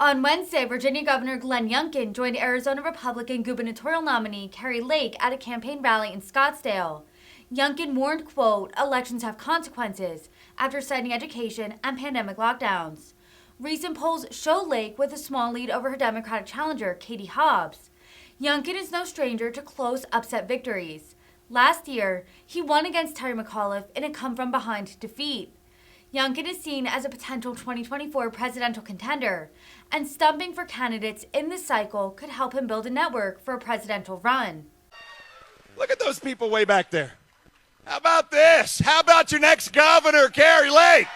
On Wednesday, Virginia Governor Glenn Youngkin joined Arizona Republican gubernatorial nominee Kari Lake at a campaign rally in Scottsdale. Youngkin warned, quote, elections have consequences after citing education and pandemic lockdowns. Recent polls show Lake with a small lead over her Democratic challenger, Katie Hobbs. Youngkin is no stranger to close upset victories. Last year, he won against Terry McAuliffe in a come-from-behind defeat. Youngkin is seen as a potential 2024 presidential contender, and stumping for candidates in this cycle could help him build a network for a presidential run. Look at those people way back there. How about this? How about your next governor, Kari Lake?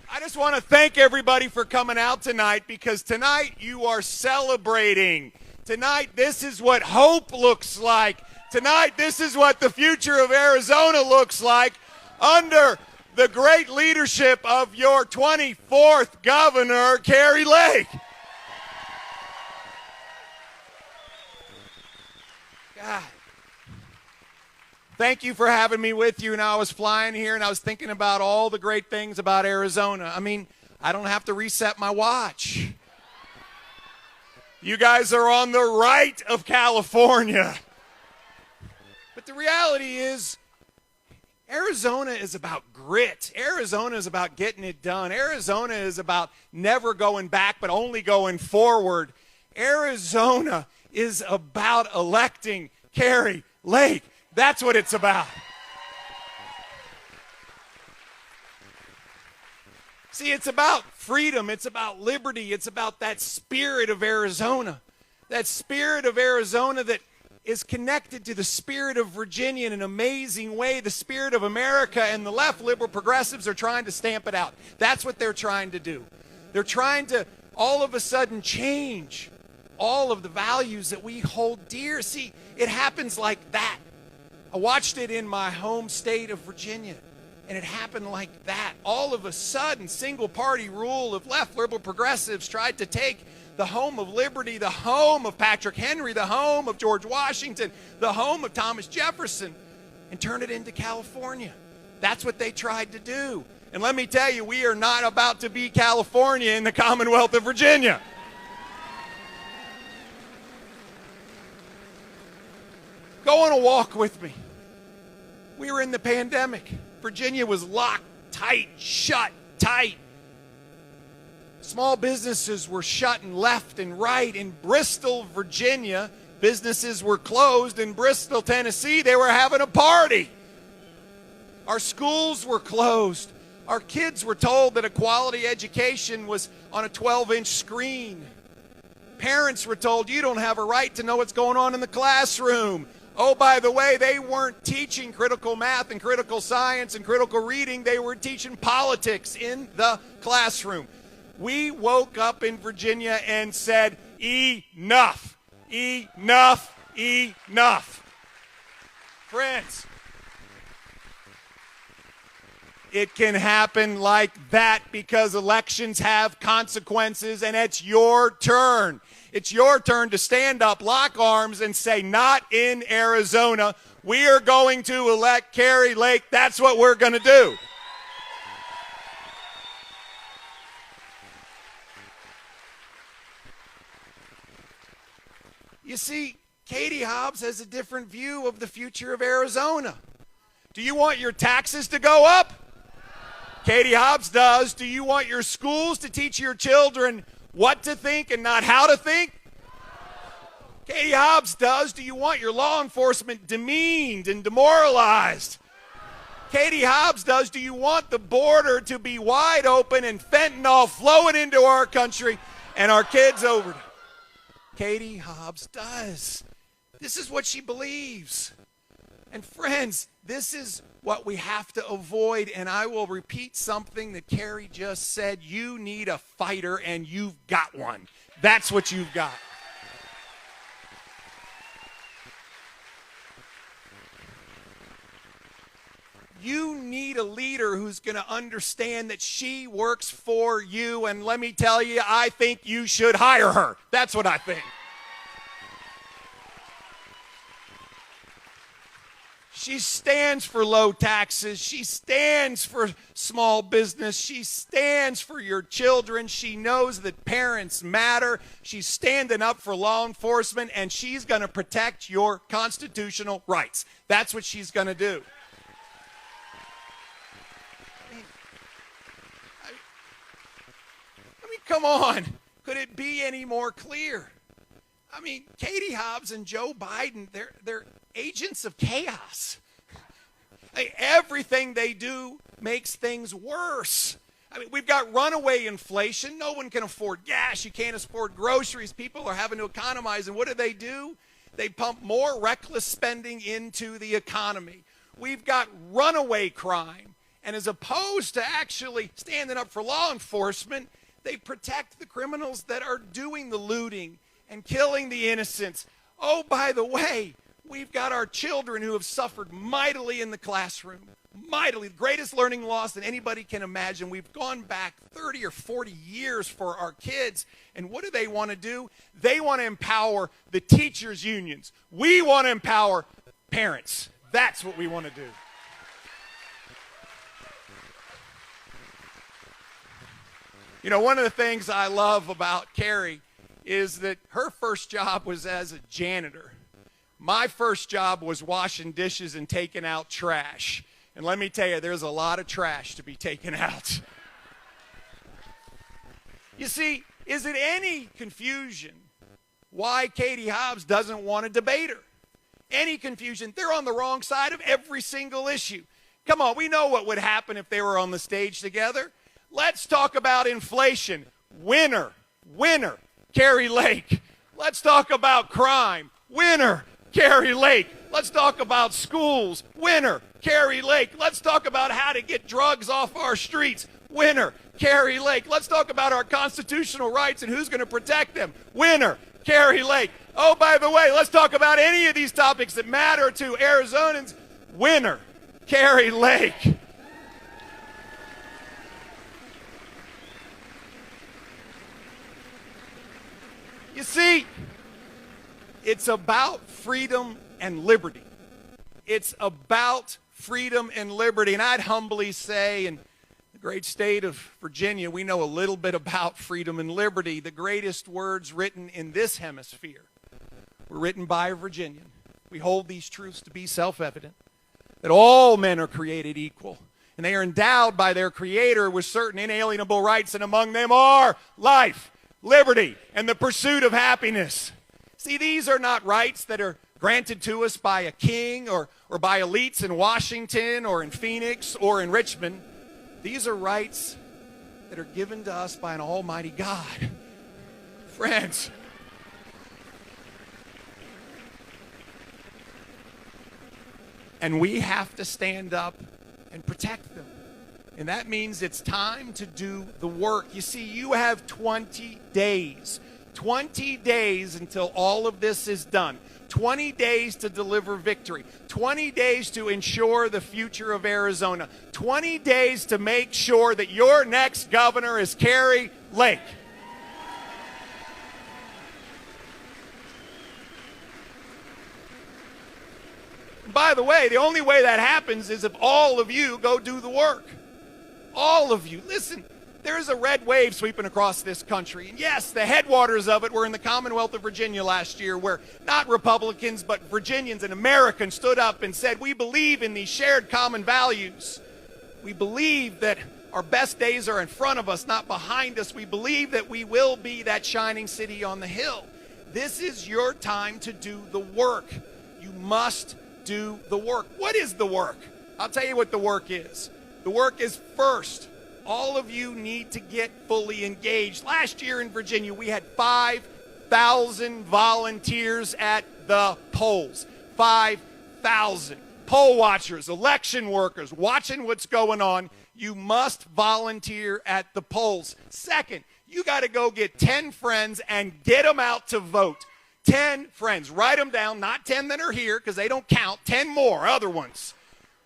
I just want to thank everybody for coming out tonight, because tonight you are celebrating. Tonight, this is what hope looks like. Tonight, this is what the future of Arizona looks like under the great leadership of your 24th governor, Kari Lake. God. Thank you for having me with you. And I was flying here and I was thinking about all the great things about Arizona. I mean, I don't have to reset my watch. You guys are on the right of California. But the reality is, Arizona is about grit. Arizona is about getting it done. Arizona is about never going back, but only going forward. Arizona is about electing Kari Lake. That's what it's about. See, it's about freedom. It's about liberty. It's about that spirit of Arizona. That spirit of Arizona that is connected to the spirit of Virginia in an amazing way, the spirit of America, and the left liberal progressives are trying to stamp it out. That's what they're trying to do. They're trying to all of a sudden change all of the values that we hold dear. See, it happens like that. I watched it in my home state of Virginia, and it happened like that. All of a sudden, single-party rule of left liberal progressives tried to take the home of liberty, the home of Patrick Henry, the home of George Washington, the home of Thomas Jefferson, and turn it into California. That's what they tried to do. And let me tell you, we are not about to be California in the Commonwealth of Virginia. Go on a walk with me. We were in the pandemic. Virginia was locked tight, shut tight. Small businesses were shut and left and right. In Bristol, Virginia, businesses were closed. In Bristol, Tennessee, they were having a party. Our schools were closed. Our kids were told that a quality education was on a 12-inch screen. Parents were told, you don't have a right to know what's going on in the classroom. Oh, by the way, they weren't teaching critical math and critical science and critical reading. They were teaching politics in the classroom. We woke up in Virginia and said, enough, enough, enough. Friends, it can happen like that because elections have consequences, and it's your turn. It's your turn to stand up, lock arms, and say, not in Arizona. We are going to elect Kari Lake. That's what we're going to do. You see, Katie Hobbs has a different view of the future of Arizona. Do you want your taxes to go up? Katie Hobbs does. Do you want your schools to teach your children what to think and not how to think? Katie Hobbs does. Do you want your law enforcement demeaned and demoralized? Katie Hobbs does. Do you want the border to be wide open and fentanyl flowing into our country and our kids over? Katie Hobbs does. This is what she believes. And friends, this is what we have to avoid. And I will repeat something that Kari just said. You need a fighter, and you've got one. That's what you've got. You need a leader who's going to understand that she works for you. And let me tell you, I think you should hire her. That's what I think. She stands for low taxes. She stands for small business. She stands for your children. She knows that parents matter. She's standing up for law enforcement, and she's going to protect your constitutional rights. That's what she's going to do. I mean, come on. Could it be any more clear? I mean, Katie Hobbs and Joe Biden, they're agents of chaos. Everything they do makes things worse. I mean, we've got runaway inflation. No one can afford gas. You can't afford groceries. People are having to economize. And what do? They pump more reckless spending into the economy. We've got runaway crime. And as opposed to actually standing up for law enforcement, they protect the criminals that are doing the looting and killing the innocents. Oh, by the way, we've got our children who have suffered mightily in the classroom. Mightily. The greatest learning loss that anybody can imagine. We've gone back 30 or 40 years for our kids. And what do they want to do? They want to empower the teachers' unions. We want to empower parents. That's what we want to do. You know, one of the things I love about Kari is that her first job was as a janitor. My first job was washing dishes and taking out trash. And let me tell you, there's a lot of trash to be taken out. You see, is it any confusion why Katie Hobbs doesn't want to debate her? Any confusion? They're on the wrong side of every single issue. Come on, we know what would happen if they were on the stage together. Let's talk about inflation. Winner, Kari Lake. Let's talk about crime. Winner, Kari Lake. Let's talk about schools. Winner, Kari Lake. Let's talk about how to get drugs off our streets. Winner, Kari Lake. Let's talk about our constitutional rights and who's going to protect them. Winner, Kari Lake. Oh, by the way, let's talk about any of these topics that matter to Arizonans. Winner, Kari Lake. You see, it's about freedom and liberty. It's about freedom and liberty. And I'd humbly say, in the great state of Virginia, we know a little bit about freedom and liberty. The greatest words written in this hemisphere were written by a Virginian. We hold these truths to be self-evident, that all men are created equal, and they are endowed by their Creator with certain inalienable rights, and among them are life, liberty, and the pursuit of happiness. See, these are not rights that are granted to us by a king or by elites in Washington or in Phoenix or in Richmond. These are rights that are given to us by an almighty God. Friends, and we have to stand up and protect them. And that means it's time to do the work. You see, you have 20 days. 20 days until all of this is done. 20 days to deliver victory. 20 days to ensure the future of Arizona. 20 days to make sure that your next governor is Kari Lake. By the way, the only way that happens is if all of you go do the work. All of you. Listen, there is a red wave sweeping across this country. And yes, the headwaters of it were in the Commonwealth of Virginia last year, where not Republicans, but Virginians and Americans stood up and said, we believe in these shared common values. We believe that our best days are in front of us, not behind us. We believe that we will be that shining city on the hill. This is your time to do the work. You must do the work. What is the work? I'll tell you what the work is. The work is, first, all of you need to get fully engaged. Last year in Virginia, we had 5,000 volunteers at the polls. 5,000. Poll watchers, election workers, watching what's going on. You must volunteer at the polls. Second, you got to go get 10 friends and get them out to vote. 10 friends. Write them down, not 10 that are here because they don't count. 10 more, other ones.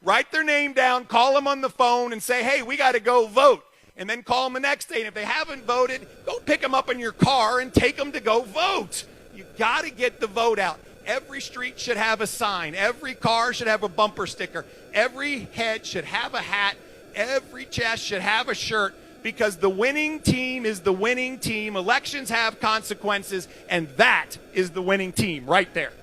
Write their name down, call them on the phone, and say, hey, we got to go vote. And then call them the next day. And if they haven't voted, go pick them up in your car and take them to go vote. You got to get the vote out. Every street should have a sign. Every car should have a bumper sticker. Every head should have a hat. Every chest should have a shirt, because the winning team is the winning team. Elections have consequences, and that is the winning team right there.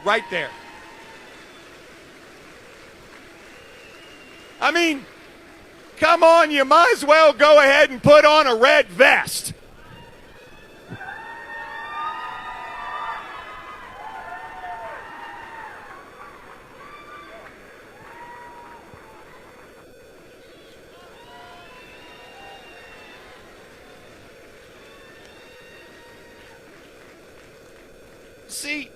Right there. I mean, come on, you might as well go ahead and put on a red vest. See,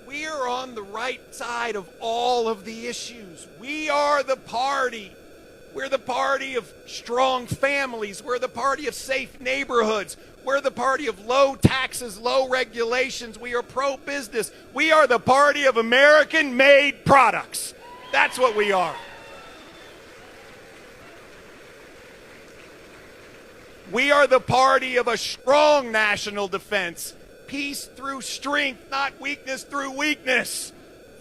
we are on the right side of all of the issues. We are the party. We're the party of strong families. We're the party of safe neighborhoods. We're the party of low taxes, low regulations. We are pro-business. We are the party of American-made products. That's what we are. We are the party of a strong national defense. Peace through strength, not weakness through weakness.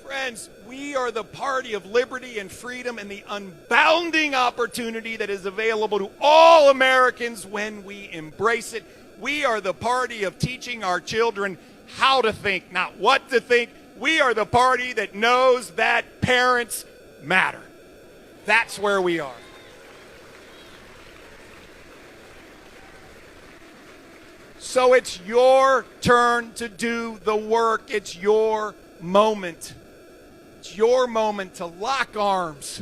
Friends, we are the party of liberty and freedom and the unbounding opportunity that is available to all Americans when we embrace it. We are the party of teaching our children how to think, not what to think. We are the party that knows that parents matter. That's where we are. So it's your turn to do the work. It's your moment. It's your moment to lock arms.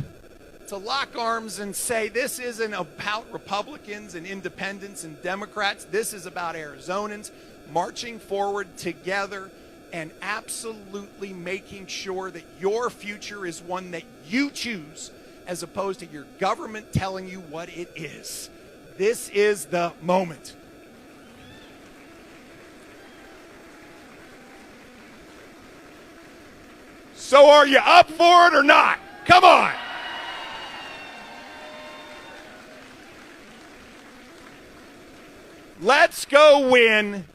To lock arms and say, this isn't about Republicans and independents and Democrats. This is about Arizonans marching forward together and absolutely making sure that your future is one that you choose, as opposed to your government telling you what it is. This is the moment. So are you up for it or not? Come on. Let's go win,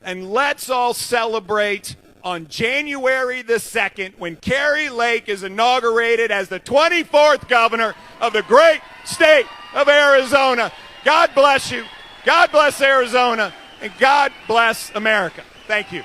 and let's all celebrate on January the 2nd when Kari Lake is inaugurated as the 24th governor of the great state of Arizona. God bless you. God bless Arizona. And God bless America. Thank you.